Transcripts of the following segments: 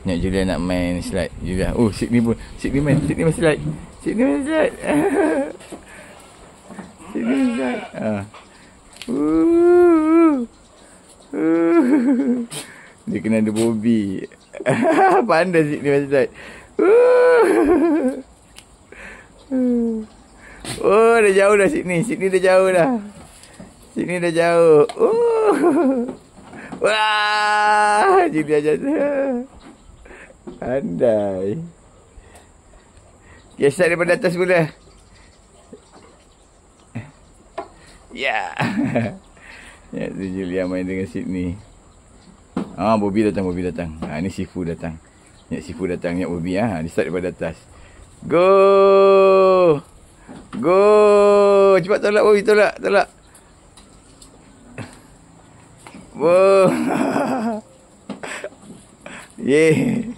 Nak Julia nak main slide. Julia. Oh, Sydney pun. Sydney main slide. Sydney main slide. Sydney main slide. Dia kena ada Bobby. Pandai Sydney main slide. Oh, dah jauh dah Sydney. Sydney dah jauh dah. Sydney dah jauh. Wah, Julia jatuh. Pandai. Okay, start daripada atas mula. Ya. Ya, tu Julia main dengan Sydney. Bobby datang. Ni Sifu datang. Ni Sifu datang. Ni Bobby. Ni start daripada atas. Go. Cepat tolak Bobby, tolak. Wow. Yeah.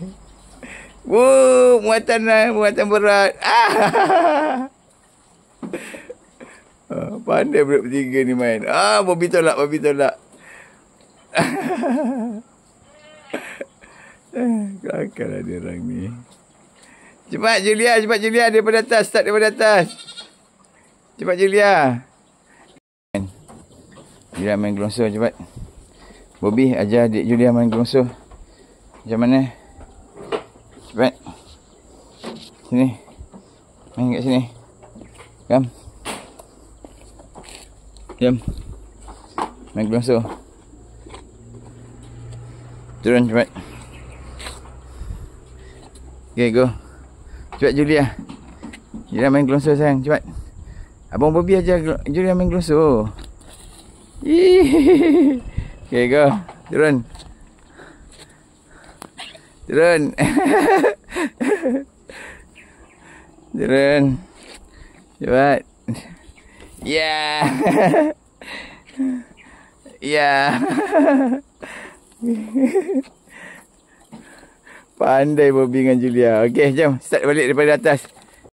Wow, muatan berat. Pandai budak bertiga ni main. Bobby tolak. Kelakar dia orang ni. Cepat Julia daripada atas, start daripada atas. Cepat Julia. Julia main gelongso cepat. Bobby ajar adik Julia main gelongso. Macam mana? Cepat. Sini. Main kat sini. Jom. Main gelongso. Turun cepat. Okay, go. Cepat Julia. Julia main gelongso sayang, cepat. Abang Bobby ajar Julia main gelongso. Okay, go. Turun. Turun. Cepat. Ya. Pandai Bobby dengan Julia. Okay, jom. Start balik daripada atas.